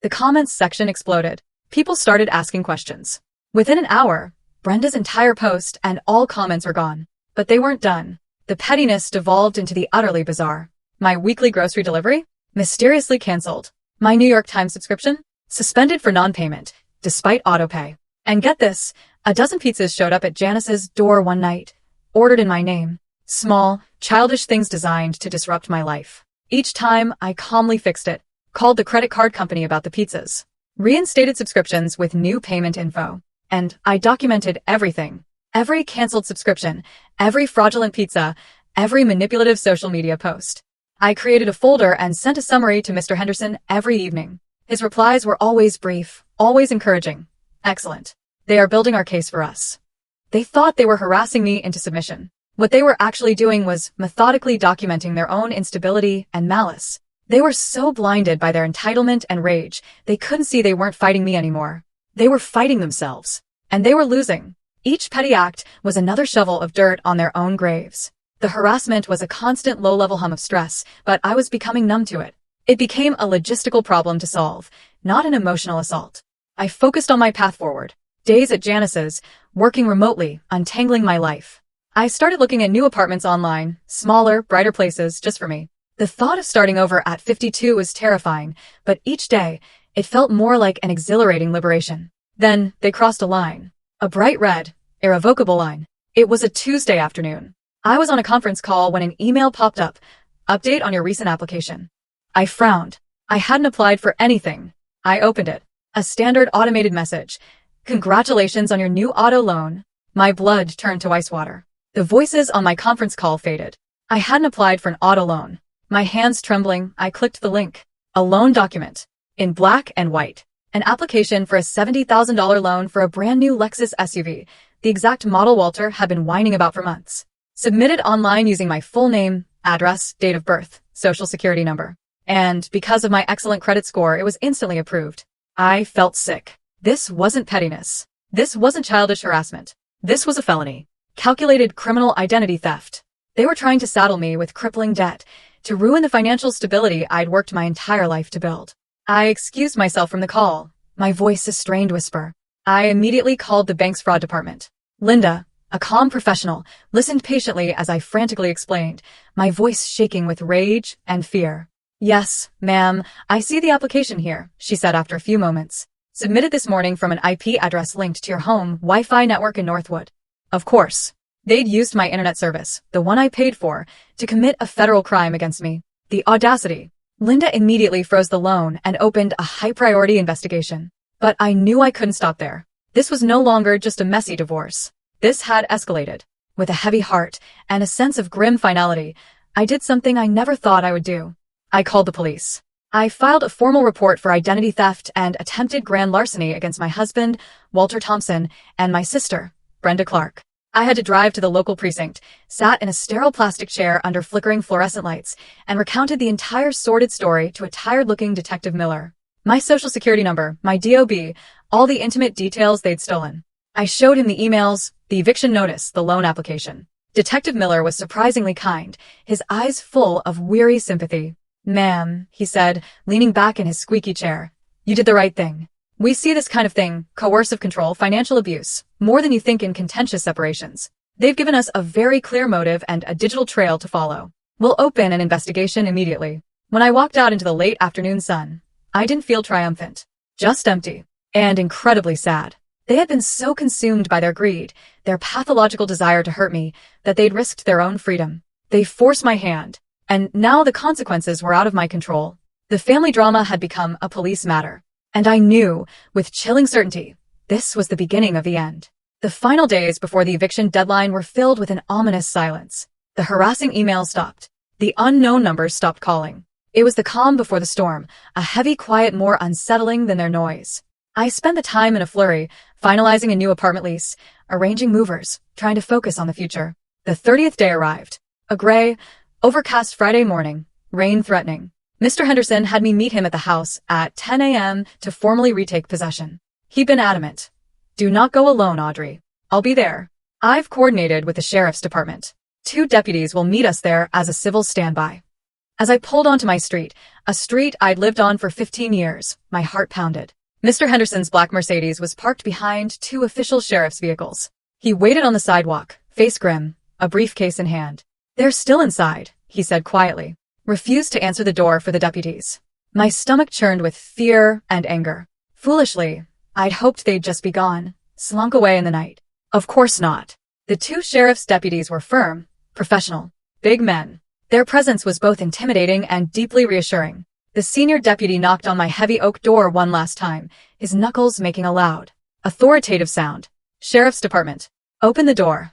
The comments section exploded. People started asking questions. Within an hour, Brenda's entire post and all comments were gone. But they weren't done. The pettiness devolved into the utterly bizarre. My weekly grocery delivery? Mysteriously canceled. My New York Times subscription? Suspended for non-payment, despite autopay. And get this, a dozen pizzas showed up at Janice's door one night, ordered in my name. Small, childish things designed to disrupt my life. Each time, I calmly fixed it, called the credit card company about the pizzas, reinstated subscriptions with new payment info, and I documented everything. Every canceled subscription, every fraudulent pizza, every manipulative social media post. I created a folder and sent a summary to Mr. Henderson every evening. His replies were always brief, always encouraging. Excellent. They are building our case for us. They thought they were harassing me into submission. What they were actually doing was methodically documenting their own instability and malice. They were so blinded by their entitlement and rage, they couldn't see they weren't fighting me anymore. They were fighting themselves. And they were losing. Each petty act was another shovel of dirt on their own graves. The harassment was a constant low-level hum of stress, but I was becoming numb to it. It became a logistical problem to solve, not an emotional assault. I focused on my path forward. Days at Janice's, working remotely, untangling my life. I started looking at new apartments online, smaller, brighter places just for me. The thought of starting over at 52 was terrifying, but each day, it felt more like an exhilarating liberation. Then, they crossed a line. A bright red, irrevocable line. It was a Tuesday afternoon. I was on a conference call when an email popped up. Update on your recent application. I frowned. I hadn't applied for anything. I opened it. A standard automated message. Congratulations on your new auto loan. My blood turned to ice water. The voices on my conference call faded. I hadn't applied for an auto loan. My hands trembling, I clicked the link. A loan document. In black and white. An application for a $70,000 loan for a brand new Lexus SUV, the exact model Walter had been whining about for months. Submitted online using my full name, address, date of birth, social security number. And because of my excellent credit score, it was instantly approved. I felt sick. This wasn't pettiness. This wasn't childish harassment. This was a felony. Calculated criminal identity theft. They were trying to saddle me with crippling debt, to ruin the financial stability I'd worked my entire life to build. I excused myself from the call, my voice a strained whisper. I immediately called the bank's fraud department. Linda, a calm professional, listened patiently as I frantically explained, my voice shaking with rage and fear. Yes, ma'am, I see the application here, she said after a few moments. Submitted this morning from an IP address linked to your home Wi-Fi network in Northwood. Of course. They'd used my internet service, the one I paid for, to commit a federal crime against me. The audacity. Linda immediately froze the loan and opened a high-priority investigation. But I knew I couldn't stop there. This was no longer just a messy divorce. This had escalated. With a heavy heart and a sense of grim finality, I did something I never thought I would do. I called the police. I filed a formal report for identity theft and attempted grand larceny against my husband, Walter Thompson, and my sister, Brenda Clark. I had to drive to the local precinct, sat in a sterile plastic chair under flickering fluorescent lights, and recounted the entire sordid story to a tired-looking Detective Miller. My social security number, my DOB, all the intimate details they'd stolen. I showed him the emails, the eviction notice, the loan application. Detective Miller was surprisingly kind, his eyes full of weary sympathy. Ma'am, he said, leaning back in his squeaky chair. You did the right thing. We see this kind of thing, coercive control, financial abuse, more than you think in contentious separations. They've given us a very clear motive and a digital trail to follow. We'll open an investigation immediately. When I walked out into the late afternoon sun, I didn't feel triumphant, just empty, and incredibly sad. They had been so consumed by their greed, their pathological desire to hurt me, that they'd risked their own freedom. They forced my hand, and now the consequences were out of my control. The family drama had become a police matter. And I knew, with chilling certainty, this was the beginning of the end. The final days before the eviction deadline were filled with an ominous silence. The harassing emails stopped. The unknown numbers stopped calling. It was the calm before the storm, a heavy quiet more unsettling than their noise. I spent the time in a flurry, finalizing a new apartment lease, arranging movers, trying to focus on the future. The 30th day arrived. A gray, overcast Friday morning, rain threatening. Mr. Henderson had me meet him at the house at 10 a.m. to formally retake possession. He'd been adamant. Do not go alone, Audrey. I'll be there. I've coordinated with the sheriff's department. 2 deputies will meet us there as a civil standby. As I pulled onto my street, a street I'd lived on for 15 years, my heart pounded. Mr. Henderson's black Mercedes was parked behind 2 official sheriff's vehicles. He waited on the sidewalk, face grim, a briefcase in hand. They're still inside, he said quietly. Refused to answer the door for the deputies. My stomach churned with fear and anger. Foolishly, I'd hoped they'd just be gone, slunk away in the night. Of course not. The 2 sheriff's deputies were firm, professional, big men. Their presence was both intimidating and deeply reassuring. The senior deputy knocked on my heavy oak door one last time, his knuckles making a loud, authoritative sound. Sheriff's Department. Open the door.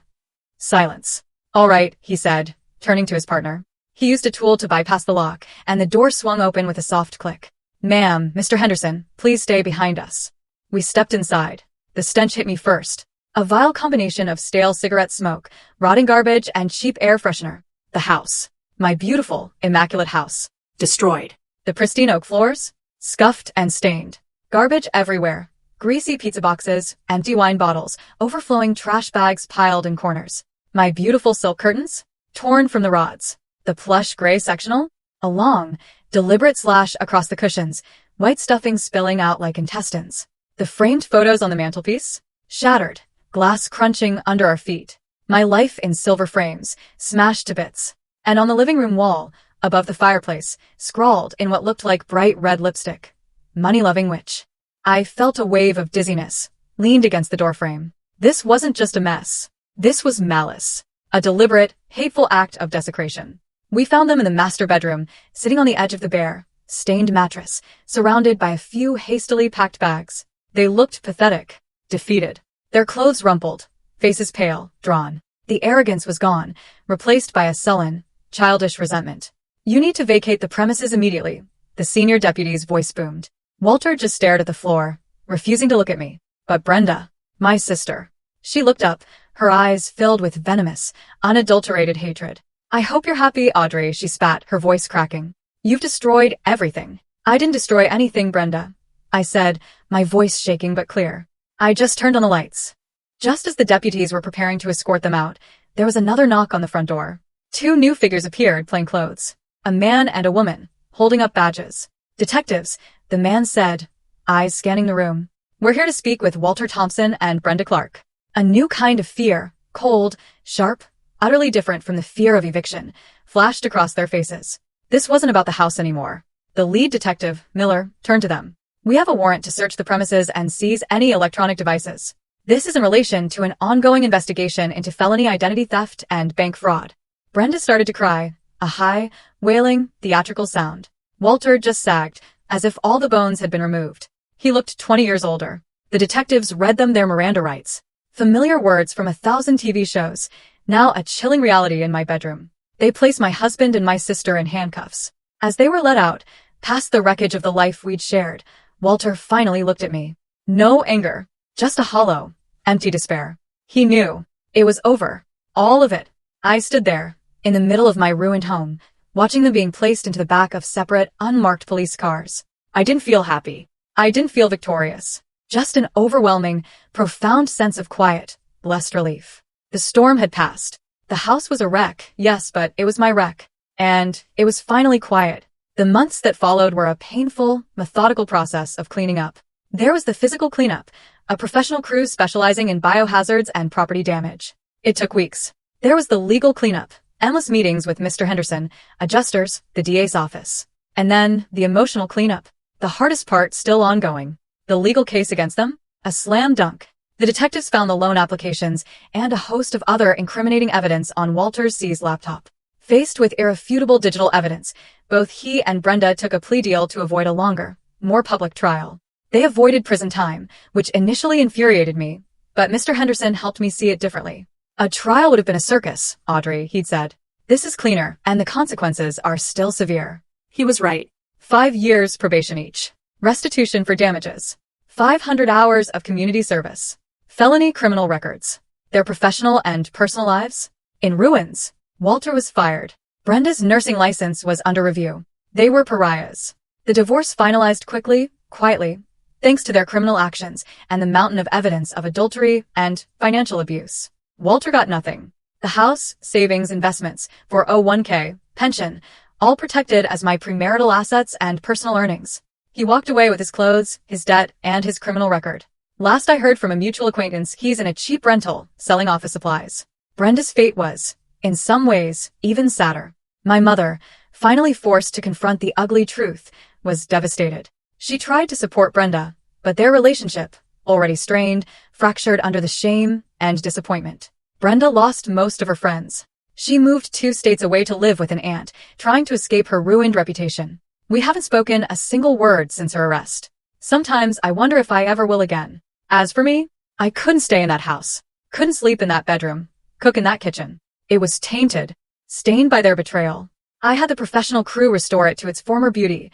Silence. All right, he said, turning to his partner. He used a tool to bypass the lock, and the door swung open with a soft click. Ma'am, Mr. Henderson, please stay behind us. We stepped inside. The stench hit me first. A vile combination of stale cigarette smoke, rotting garbage, and cheap air freshener. The house. My beautiful, immaculate house. Destroyed. The pristine oak floors? Scuffed and stained. Garbage everywhere. Greasy pizza boxes, empty wine bottles, overflowing trash bags piled in corners. My beautiful silk curtains? Torn from the rods. The plush gray sectional? A long, deliberate slash across the cushions, white stuffing spilling out like intestines. The framed photos on the mantelpiece? Shattered, glass crunching under our feet. My life in silver frames, smashed to bits. And on the living room wall, above the fireplace, scrawled in what looked like bright red lipstick. Money-loving witch. I felt a wave of dizziness, leaned against the doorframe. This wasn't just a mess. This was malice. A deliberate, hateful act of desecration. We found them in the master bedroom, sitting on the edge of the bare, stained mattress, surrounded by a few hastily packed bags. They looked pathetic, defeated. Their clothes rumpled, faces pale, drawn. The arrogance was gone, replaced by a sullen, childish resentment. You need to vacate the premises immediately, the senior deputy's voice boomed. Walter just stared at the floor, refusing to look at me. But Brenda, my sister. She looked up, her eyes filled with venomous, unadulterated hatred. I hope you're happy, Audrey, she spat, her voice cracking. You've destroyed everything. I didn't destroy anything, Brenda. I said, my voice shaking but clear. I just turned on the lights. Just as the deputies were preparing to escort them out, there was another knock on the front door. 2 new figures appeared, plain clothes. A man and a woman, holding up badges. Detectives, the man said, eyes scanning the room. We're here to speak with Walter Thompson and Brenda Clark. A new kind of fear, cold, sharp, utterly different from the fear of eviction, flashed across their faces. This wasn't about the house anymore. The lead detective, Miller, turned to them. We have a warrant to search the premises and seize any electronic devices. This is in relation to an ongoing investigation into felony identity theft and bank fraud. Brenda started to cry, a high, wailing, theatrical sound. Walter just sagged, as if all the bones had been removed. He looked 20 years older. The detectives read them their Miranda rights. Familiar words from 1,000 TV shows, now a chilling reality in my bedroom. They placed my husband and my sister in handcuffs. As they were let out, past the wreckage of the life we'd shared, Walter finally looked at me. No anger, just a hollow, empty despair. He knew. It was over. All of it. I stood there, in the middle of my ruined home, watching them being placed into the back of separate, unmarked police cars. I didn't feel happy. I didn't feel victorious. Just an overwhelming, profound sense of quiet, blessed relief. The storm had passed. The house was a wreck, yes, but it was my wreck. And it was finally quiet. The months that followed were a painful, methodical process of cleaning up. There was the physical cleanup, a professional crew specializing in biohazards and property damage. It took weeks. There was the legal cleanup, endless meetings with Mr. Henderson, adjusters, the DA's office. And then the emotional cleanup, the hardest part still ongoing. The legal case against them? A slam dunk. The detectives found the loan applications and a host of other incriminating evidence on Walter's seized laptop. Faced with irrefutable digital evidence, both he and Brenda took a plea deal to avoid a longer, more public trial. They avoided prison time, which initially infuriated me, but Mr. Henderson helped me see it differently. A trial would have been a circus, Audrey, he'd said. This is cleaner, and the consequences are still severe. He was right. 5 years probation each. Restitution for damages. 500 hours of community service. Felony criminal records. Their professional and personal lives? In ruins. Walter was fired. Brenda's nursing license was under review. They were pariahs. The divorce finalized quickly, quietly, thanks to their criminal actions and the mountain of evidence of adultery and financial abuse. Walter got nothing. The house, savings, investments, 401k, pension, all protected as my premarital assets and personal earnings. He walked away with his clothes, his debt, and his criminal record. Last I heard from a mutual acquaintance, he's in a cheap rental, selling office supplies. Brenda's fate was, in some ways, even sadder. My mother, finally forced to confront the ugly truth, was devastated. She tried to support Brenda, but their relationship, already strained, fractured under the shame and disappointment. Brenda lost most of her friends. She moved 2 states away to live with an aunt, trying to escape her ruined reputation. We haven't spoken a single word since her arrest. Sometimes I wonder if I ever will again. As for me, I couldn't stay in that house, couldn't sleep in that bedroom, cook in that kitchen. It was tainted, stained by their betrayal. I had the professional crew restore it to its former beauty,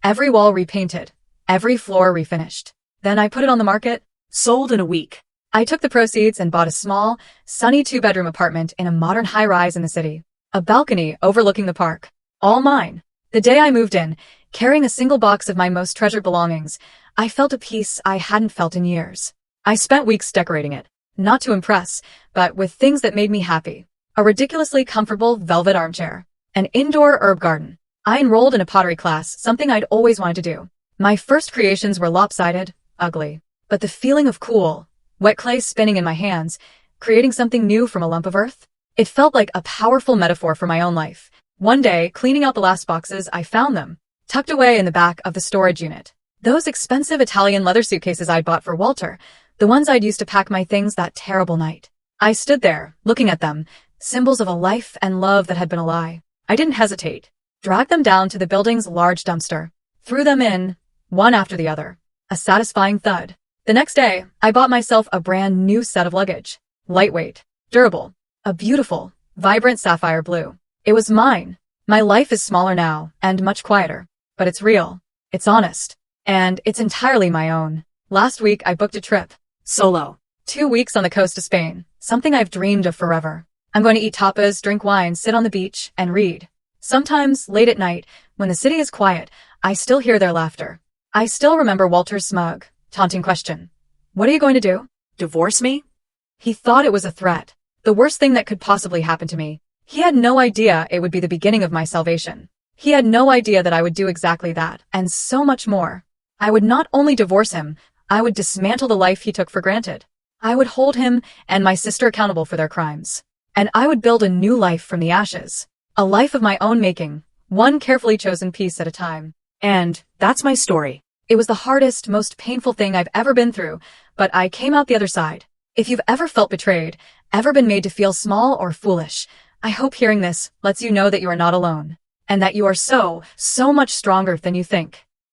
every wall repainted, every floor refinished. Then I put it on the market, sold in a week. I took the proceeds and bought a small, sunny 2-bedroom apartment in a modern high-rise in the city. A balcony overlooking the park. All mine. The day I moved in, carrying a single box of my most treasured belongings, I felt a peace I hadn't felt in years. I spent weeks decorating it, not to impress, but with things that made me happy. A ridiculously comfortable velvet armchair. An indoor herb garden. I enrolled in a pottery class, something I'd always wanted to do. My first creations were lopsided, ugly. But the feeling of cool, wet clay spinning in my hands, creating something new from a lump of earth, it felt like a powerful metaphor for my own life. One day, cleaning out the last boxes, I found them, tucked away in the back of the storage unit. Those expensive Italian leather suitcases I'd bought for Walter, the ones I'd used to pack my things that terrible night. I stood there, looking at them, symbols of a life and love that had been a lie. I didn't hesitate. Dragged them down to the building's large dumpster. Threw them in, one after the other. A satisfying thud. The next day, I bought myself a brand new set of luggage. Lightweight. Durable. A beautiful, vibrant sapphire blue. It was mine. My life is smaller now, and much quieter. But it's real. It's honest. And it's entirely my own. Last week, I booked a trip. Solo. 2 weeks on the coast of Spain. Something I've dreamed of forever. I'm going to eat tapas, drink wine, sit on the beach, and read. Sometimes, late at night, when the city is quiet, I still hear their laughter. I still remember Walter's smug, taunting question. What are you going to do? Divorce me? He thought it was a threat. The worst thing that could possibly happen to me. He had no idea it would be the beginning of my salvation. He had no idea that I would do exactly that, and so much more. I would not only divorce him, I would dismantle the life he took for granted. I would hold him and my sister accountable for their crimes. And I would build a new life from the ashes. A life of my own making, one carefully chosen piece at a time. And that's my story. It was the hardest, most painful thing I've ever been through, but I came out the other side. If you've ever felt betrayed, ever been made to feel small or foolish, I hope hearing this lets you know that you are not alone, and that you are so much stronger than you think.